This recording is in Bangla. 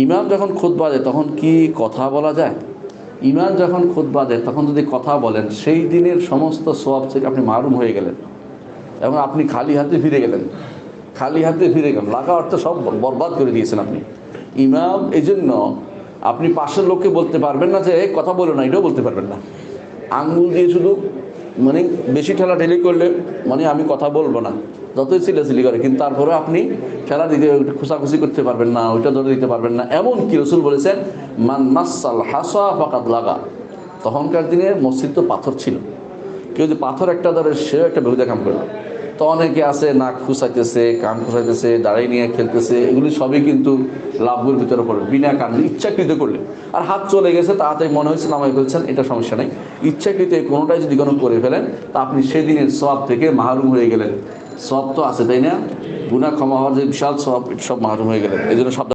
ইমাম যখন খুতবা দেয় তখন কি কথা বলা যায়? ইমাম যখন খুতবা দেয় তখন যদি কথা বলেন, সেই দিনের সমস্ত সওয়াব থেকে আপনি মাহরুম হয়ে গেলেন এবং আপনি খালি হাতে ফিরে গেলেন। খালি হাতে ফিরে গেলেন, লাগা অর্থ সব বরবাদ করে দিয়েছেন আপনি। ইমাম এই জন্য আপনি পাশের লোককে বলতে পারবেন না যে এই কথা বলো না, এটাও বলতে পারবেন না। আঙ্গুল দিয়ে শুধু মানে বেশি ঠেলা ঠেলি করলে মানে আমি কথা বলবো না, যতই চিল্লাচিল্লি করে, কিন্তু তারপরে আপনি ঠেলা দিতে খুশাখুশি করতে পারবেন না, ওইটা ধরে দিতে পারবেন না। এমন কি রাসূল বলেছেন মান মাসাল হাসা ফাকাদ লাগা। তখনকার দিনে মসজিদ তো পাথর ছিল, কেউ যদি পাথর একটা ধরে সেও একটা বেহুদা কাম করলো। তো অনেকে আছে নাক খুঁচাইতেছে, কান খুঁচাইতেছে, দাঁড়িয়ে নিয়ে খেলতেছে, এগুলি সবই কিন্তু লাভের ভিতরে পড়ে বিনা কারণে ইচ্ছাকৃত করলে। আর হাত চলে গেছে, তাড়াতাড়ি মনে হয়েছে নামাই ফেলছেন, এটা সমস্যা নেই। ইচ্ছাকৃত কোনোটাই যদি কোনো করে ফেলেন তা আপনি সেদিনের সওয়াব থেকে মাহরুম হয়ে গেলেন। সওয়াব তো আছে তাই না, গুনাহ ক্ষমা হওয়ার যে বিশাল সওয়াব, সব মাহরুম হয়ে গেলেন। এই জন্য সব